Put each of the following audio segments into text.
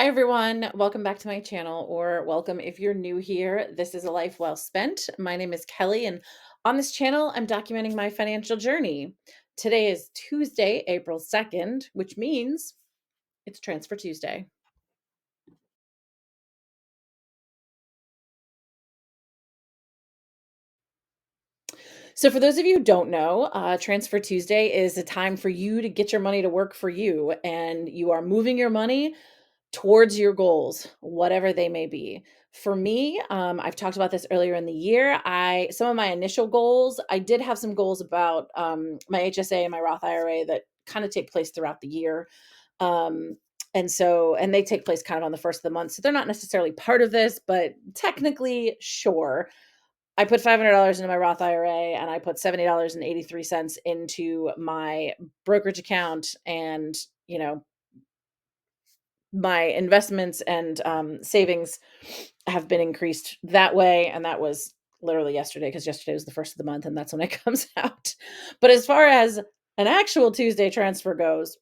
Hi, everyone. Welcome back to my channel, or welcome if you're new here. This is A Life Well Spent. My name is Kelly, and on this channel, I'm documenting my financial journey. Today is Tuesday, April 2nd, which means it's Transfer Tuesday. So, for those of you who don't know, Transfer Tuesday is a time for you to get your money to work for you, and you are moving your money towards your goals, whatever they may be. For me, I've talked about this earlier in the year. I Some of my initial goals, I did have some goals about my HSA and my Roth IRA that kind of take place throughout the year. Um, and they take place kind of on the first of the month. So they're not necessarily part of this, but technically, sure. I put $500 into my Roth IRA and I put $70.83 into my brokerage account. And, you know, my investments and savings have been increased that way. And that was literally yesterday because yesterday was the first of the month and that's when it comes out. But as far as an actual Tuesday transfer goes,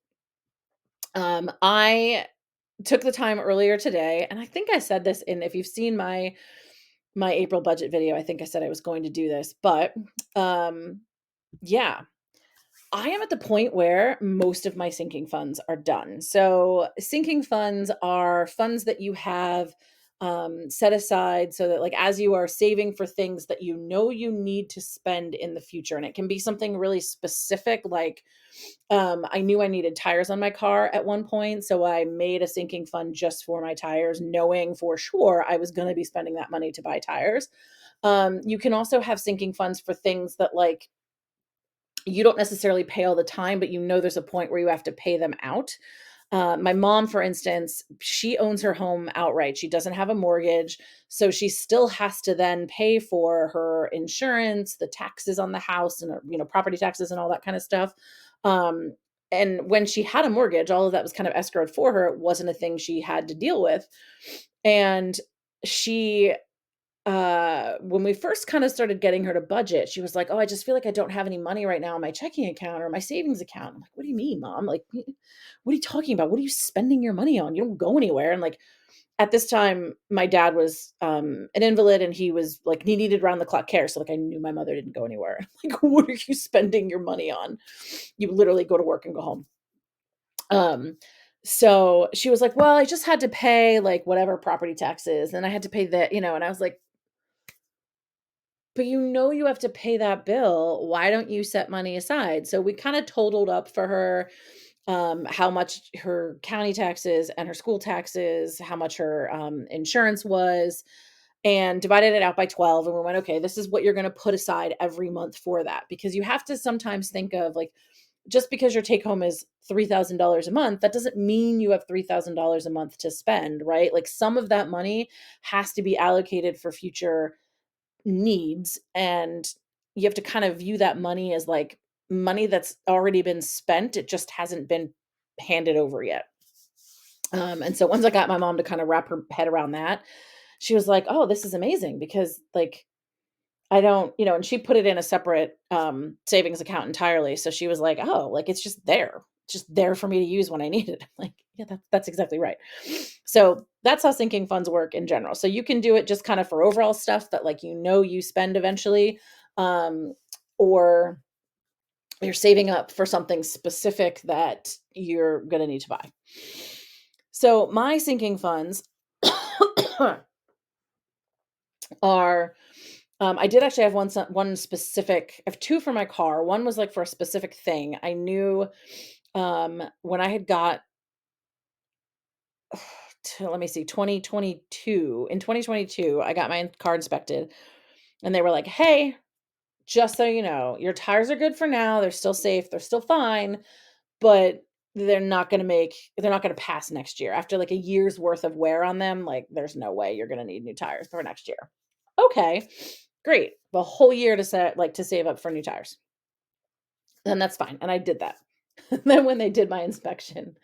I took the time earlier today, and I think I said this in, if you've seen my April budget video, I think I said I was going to do this, but um yeah, I am at the point where most of my sinking funds are done. So, sinking funds are funds that you have set aside so that, like, as you are saving for things that you know you need to spend in the future, and it can be something really specific, like I knew I needed tires on my car at one point. So, I made a sinking fund just for my tires, knowing for sure I was going to be spending that money to buy tires. You can also have sinking funds for things that, like, you don't necessarily pay all the time, but you know there's a point where you have to pay them out. My mom, for instance, she owns her home outright. She doesn't have a mortgage. So she still has to then pay for her insurance, the taxes on the house, and, property taxes and all that kind of stuff. Um, and when she had a mortgage, all of that was kind of escrowed for her. It wasn't a thing she had to deal with. And she when we first kind of started getting her to budget, she was like, "Oh, I just feel like I don't have any money right now in my checking account or my savings account." I'm like, "What do you mean, mom? Like, what are you talking about? What are you spending your money on? You don't go anywhere." And, like, at this time, my dad was an invalid, and he was like, he needed round the clock care. So, like, I knew my mother didn't go anywhere. Like, what are you spending your money on? You literally go to work and go home. Um, so she was like, "Well, I just had to pay, like, whatever property taxes, and I had to pay that." And I was like, but you know you have to pay that bill. Why don't you set money aside? So we kind of totaled up for her how much her county taxes and her school taxes, how much her insurance was, and divided it out by 12. And we went, okay, this is what you're going to put aside every month for that. Because you have to sometimes think of, like, just because your take home is $3,000 a month, that doesn't mean you have $3,000 a month to spend, right? Like, some of that money has to be allocated for future needs, and you have to kind of view that money as, like, money that's already been spent. It just hasn't been handed over yet. And so once I got my mom to kind of wrap her head around that, she was like, "Oh, this is amazing because, like, I don't," and she put it in a separate savings account entirely. So she was like, "Oh, like, it's just there. It's just there for me to use when I need it." I'm like, "Yeah, that's exactly right." So that's how sinking funds work in general. So you can do it just kind of for overall stuff that, like, you spend eventually, um, or you're saving up for something specific that you're gonna need to buy. So my sinking funds are, I did actually have one specific. I have two for my car. One was, like, for a specific thing. I knew when I had got let me see, 2022. In 2022, I got my car inspected, and they were like, "Hey, just so you know, your tires are good for now. They're still safe. They're still fine, but they're not gonna pass next year. After, like, a year's worth of wear on them, like, there's no way you're gonna need new tires for next year." Okay, great. The whole year to save up for new tires. Then that's fine. And I did that. Then when they did my inspection,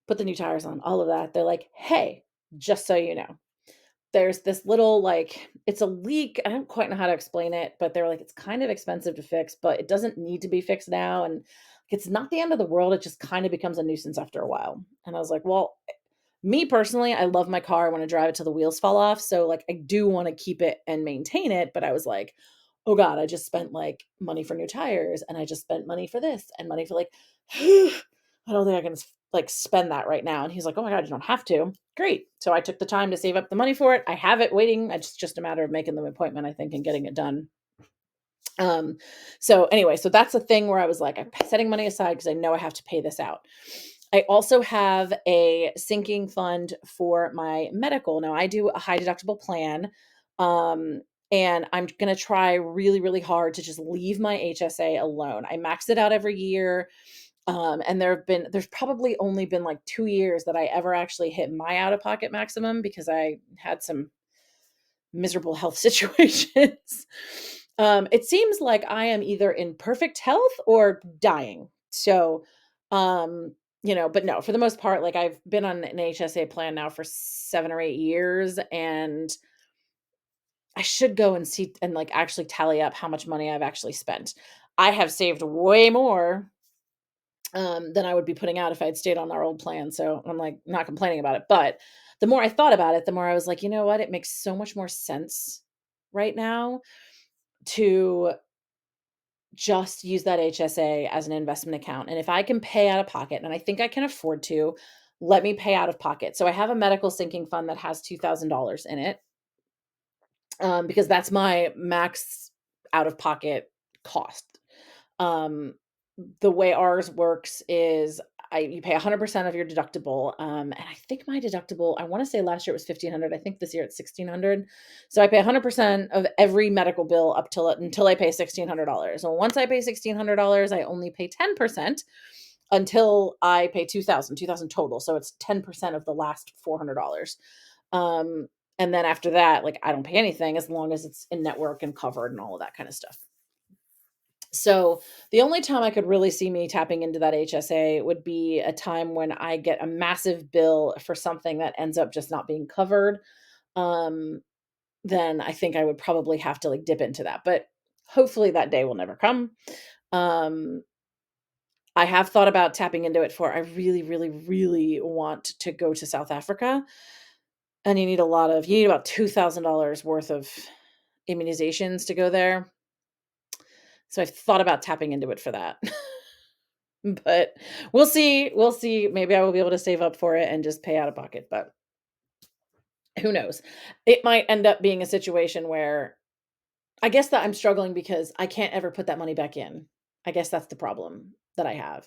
put the new tires on, all of that, they're like, "Hey, just so you know, there's this little, like, it's a leak. I don't quite know how to explain it, but they're like, it's kind of expensive to fix, but it doesn't need to be fixed now. And it's not the end of the world. It just kind of becomes a nuisance after a while." And I was like, "Well, Me personally, I love my car. I want to drive it till the wheels fall off. So like I do want to keep it and maintain it, but I was like, oh God, I just spent like money for new tires and I just spent money for this and money for like I don't think I can like spend that right now. And he's like, oh my God, you don't have to. Great. So I took the time to save up the money for it. I have it waiting. It's just a matter of making the appointment, I think, and getting it done. Um, so anyway, so that's a thing where I was like, I'm setting money aside because I know I have to pay this out. I also have a sinking fund for my medical. Now I do a high deductible plan. Um, and I'm going to try really, really hard to just leave my HSA alone. I max it out every year. And there's probably only been like 2 years that I ever actually hit my out of pocket maximum because I had some miserable health situations. It seems like I am either in perfect health or dying. So, um, but no, for the most part, like I've been on an HSA plan now for 7 or 8 years, and I should go and see and like actually tally up how much money I've actually spent. I have saved way more than I would be putting out if I had stayed on our old plan. So I'm like not complaining about it. But the more I thought about it, the more I was like, you know what? It makes so much more sense right now to just use that HSA as an investment account. And if I can pay out of pocket, and I think I can afford to, let me pay out of pocket. So I have a medical sinking fund that has $2,000 in it, because that's my max out of pocket cost. Um, the way ours works is you pay 100% of your deductible. And I think my deductible, I want to say last year it was 1,500. I think this year it's 1,600. So I pay 100% of every medical bill up till until I pay $1,600. And once I pay $1,600, I only pay 10% until I pay 2,000 total. So it's 10% of the last $400. Um, and then after that, like I don't pay anything as long as it's in network and covered and all of that kind of stuff. So the only time I could really see me tapping into that HSA would be a time when I get a massive bill for something that ends up just not being covered. Um, then I think I would probably have to like dip into that. But hopefully that day will never come. Um, I have thought about tapping into it for I really, really, really want to go to South Africa. And you need about $2,000 worth of immunizations to go there. So I've thought about tapping into it for that. But we'll see. We'll see. Maybe I will be able to save up for it and just pay out of pocket, but who knows? It might end up being a situation where I guess that I'm struggling because I can't ever put that money back in. I guess that's the problem that I have.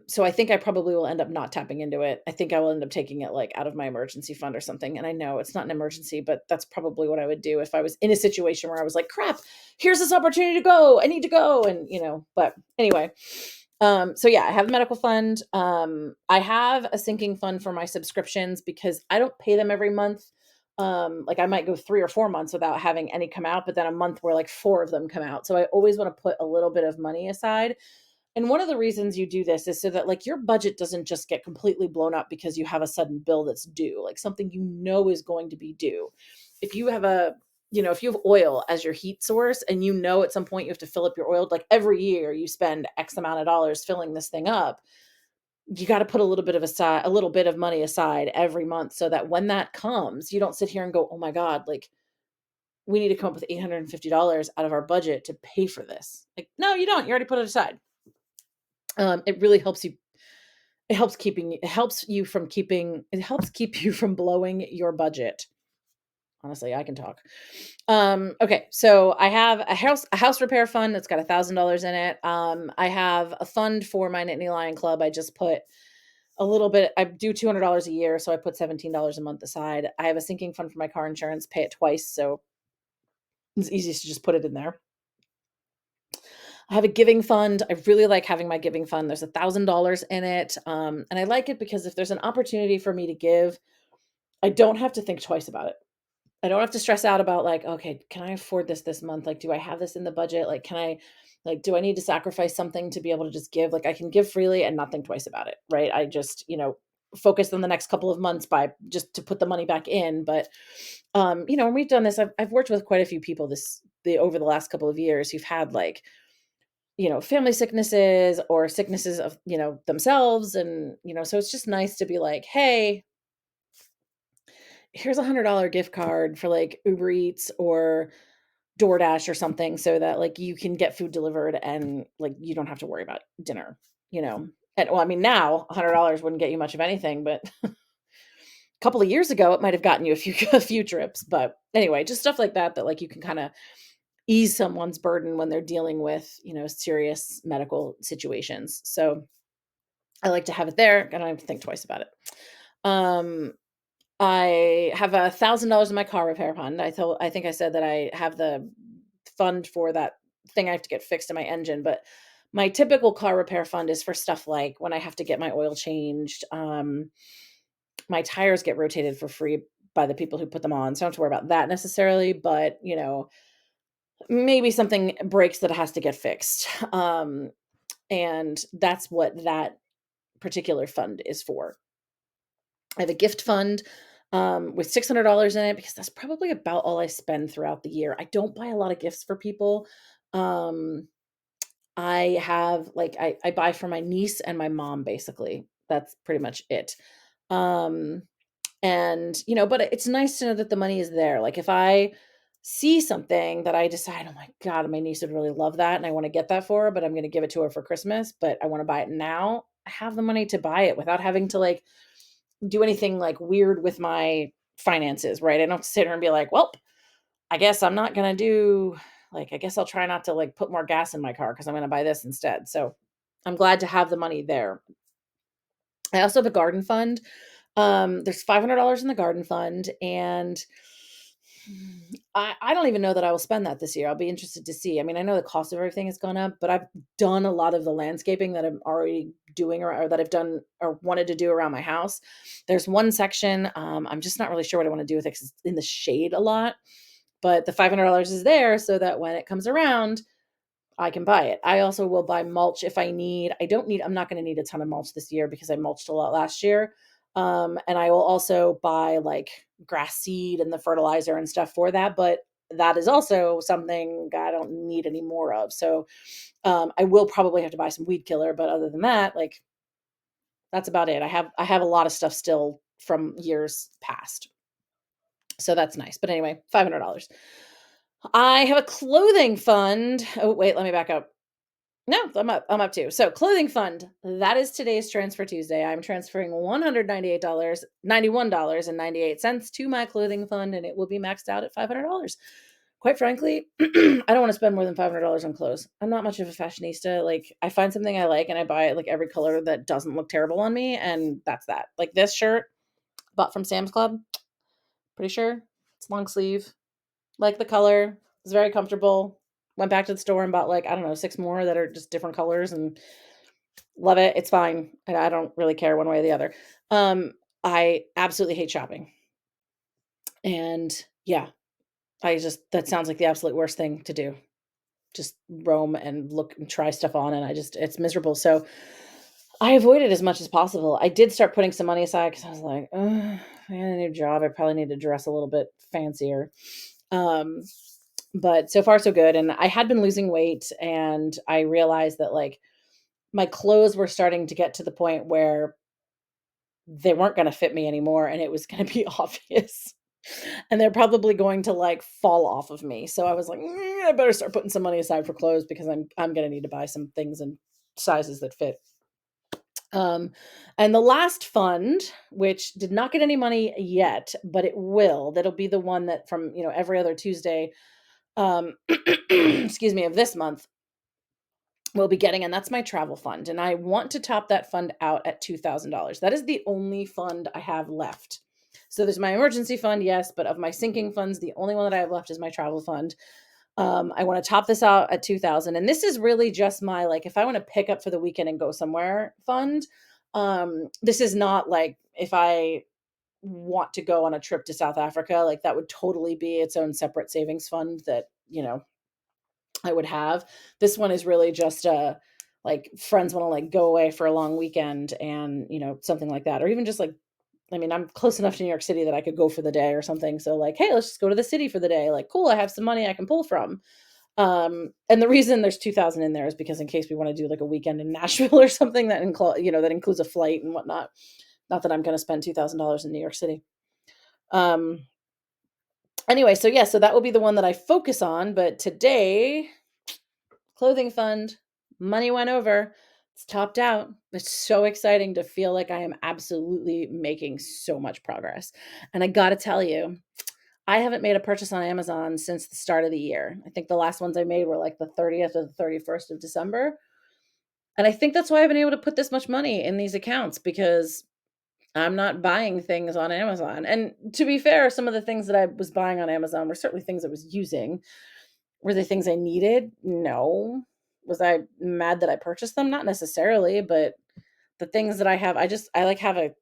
So I think I probably will end up not tapping into it. I think I will end up taking it like out of my emergency fund or something. And I know it's not an emergency, but that's probably what I would do if I was in a situation where I was like, crap, here's this opportunity to go. I need to go. And, but anyway, so yeah, I have a medical fund. I have a sinking fund for my subscriptions because I don't pay them every month. Like I might go 3 or 4 months without having any come out, but then a month where like 4 of them come out. So I always want to put a little bit of money aside. And one of the reasons you do this is so that like your budget doesn't just get completely blown up because you have a sudden bill that's due, like something is going to be due. If you have if you have oil as your heat source and at some point you have to fill up your oil, like every year you spend X amount of dollars filling this thing up, you got to put a little bit of money aside every month so that when that comes, you don't sit here and go, "Oh my God, like we need to come up with $850 out of our budget to pay for this." Like, no, you don't. You already put it aside. It really helps you. It helps keep you from blowing your budget. Honestly, I can talk. Okay, so I have a house repair fund that's got $1,000 in it. I have a fund for my Nittany Lion Club. I just put a little bit. I do $200 a year, so I put $17 a month aside. I have a sinking fund for my car insurance. Pay it twice, so it's easiest to just put it in there. I have a giving fund. I really like having my giving fund. There's $1,000 in it, and I like it because if there's an opportunity for me to give, I don't have to think twice about it. I don't have to stress out about like, okay, can I afford this month? Like, do I have this in the budget? Like, do I need to sacrifice something to be able to just give? Like, I can give freely and not think twice about it, right? I just, focus on the next couple of months by just to put the money back in. But, when we've done this, I've worked with quite a few people over the last couple of years who've had like, family sicknesses or sicknesses of, themselves. And, so it's just nice to be like, hey, here's $100 gift card for like Uber Eats or DoorDash or something so that like you can get food delivered and like you don't have to worry about dinner, you know. And well, I mean now $100 wouldn't get you much of anything, but a couple of years ago it might have gotten you a few a few trips. But anyway, just stuff like that that like you can kind of ease someone's burden when they're dealing with, serious medical situations. So I like to have it there. I don't have to think twice about it. Um, I have $1,000 in my car repair fund. I think I said that I have the fund for that thing I have to get fixed in my engine, but my typical car repair fund is for stuff like when I have to get my oil changed. My tires get rotated for free by the people who put them on, so I don't have to worry about that necessarily. But maybe something breaks that has to get fixed. And that's what that particular fund is for. I have a gift fund with $600 in it because that's probably about all I spend throughout the year. I don't buy a lot of gifts for people. Um, I have like I buy for my niece and my mom basically. That's pretty much it. Um, and but it's nice to know that the money is there. Like if I see something that I decide, oh my God, my niece would really love that and I want to get that for her, but I'm going to give it to her for Christmas, but I want to buy it now. I have the money to buy it without having to like do anything like weird with my finances, right? I don't have to sit here and be like, well, I guess I'm not gonna do like I guess I'll try not to like put more gas in my car because I'm gonna buy this instead. So I'm glad to have the money there. I also have a garden fund. There's $500 in the garden fund, and I don't even know that I will spend that this year. I'll be interested to see. I mean, I know the cost of everything has gone up, but I've done a lot of the landscaping that I'm already doing or that I've done or wanted to do around my house. There's one section, I'm just not really sure what I want to do with it 'cause it's in the shade a lot, but the $500 is there so that when it comes around, I can buy it. I also will buy mulch if I need. I'm not going to need a ton of mulch this year because I mulched a lot last year. And I will also buy like grass seed and the fertilizer and stuff for that. But that is also something I don't need any more of. So I will probably have to buy some weed killer. But other than that, like that's about it. I have a lot of stuff still from years past. So that's nice. But anyway, $500. I have a clothing fund. Oh, wait, let me back up. No, I'm up too. So clothing fund, that is today's transfer Tuesday. I'm transferring $198, $91.98 to my clothing fund, and it will be maxed out at $500. Quite frankly, I don't want to spend more than $500 on clothes. I'm not much of a fashionista. Like I find something I like and I buy it like every color that doesn't look terrible on me, and that's that. Like this shirt bought from Sam's Club, pretty sure it's long sleeve. Like the color, it's very comfortable. Went back to the store and bought like, I don't know, 6 more that are just different colors and love it. It's fine. And I don't really care one way or the other. I absolutely hate shopping. And yeah, that sounds like the absolute worst thing to do. Just roam and look and try stuff on and it's miserable. So I avoid it as much as possible. I did start putting some money aside because I was like, "Ugh, I got a new job. I probably need to dress a little bit fancier." Um, but so far so good. And I had been losing weight and I realized that like my clothes were starting to get to the point where they weren't going to fit me anymore and it was going to be obvious. And they're probably going to like fall off of me. So I was like, I better start putting some money aside for clothes because I'm going to need to buy some things in sizes that fit. Um, and the last fund, which did not get any money yet, but it will, that'll be the one that from, every other Tuesday, excuse me, of this month will be getting, and that's my travel fund. And I want to top that fund out at $2,000. That is the only fund I have left. So there's my emergency fund, yes, but of my sinking funds, the only one that I have left is my travel fund. I want to top this out at 2,000. And this is really just my, like, if I want to pick up for the weekend and go somewhere fund. This is not like if I want to go on a trip to South Africa, like that would totally be its own separate savings fund that, I would have. This one is really just like friends want to like go away for a long weekend and, something like that. Or even just like, I mean, I'm close enough to New York City that I could go for the day or something. So like, hey, let's just go to the city for the day. Like, cool, I have some money I can pull from. And the reason there's 2,000 in there is because in case we want to do like a weekend in Nashville or something that includes a flight and whatnot. Not that I'm going to spend $2,000 in New York City. Um, anyway, so yeah, so that will be the one that I focus on. But today, clothing fund, money went over. It's topped out. It's so exciting to feel like I am absolutely making so much progress. And I got to tell you, I haven't made a purchase on Amazon since the start of the year. I think the last ones I made were like the 30th or the 31st of December. And I think that's why I've been able to put this much money in these accounts because I'm not buying things on Amazon. And to be fair, some of the things that I was buying on Amazon were certainly things I was using. Were they things I needed? No. Was I mad that I purchased them? Not necessarily, but the things that I have, I like have a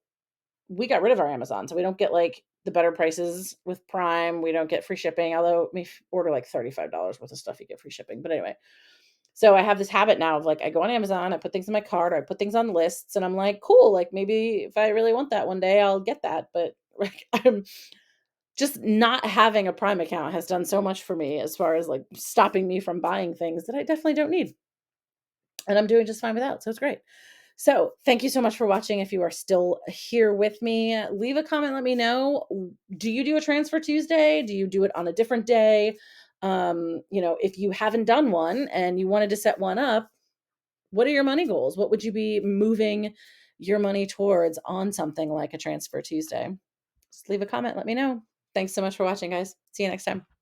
we got rid of our Amazon, so we don't get like the better prices with Prime. We don't get free shipping, although we order like $35 worth of stuff, you get free shipping. But anyway, so I have this habit now of like I go on Amazon, I put things in my cart, or I put things on lists, and I'm like, cool, like maybe if I really want that one day, I'll get that. But like I'm just not having a Prime account has done so much for me as far as like stopping me from buying things that I definitely don't need. And I'm doing just fine without. So it's great. So, thank you so much for watching. If you are still here with me, leave a comment, let me know. Do you do a transfer Tuesday? Do you do it on a different day? If you haven't done one and you wanted to set one up, what are your money goals? What would you be moving your money towards on something like a transfer Tuesday? Just leave a comment, let me know. Thanks so much for watching, guys. See you next time.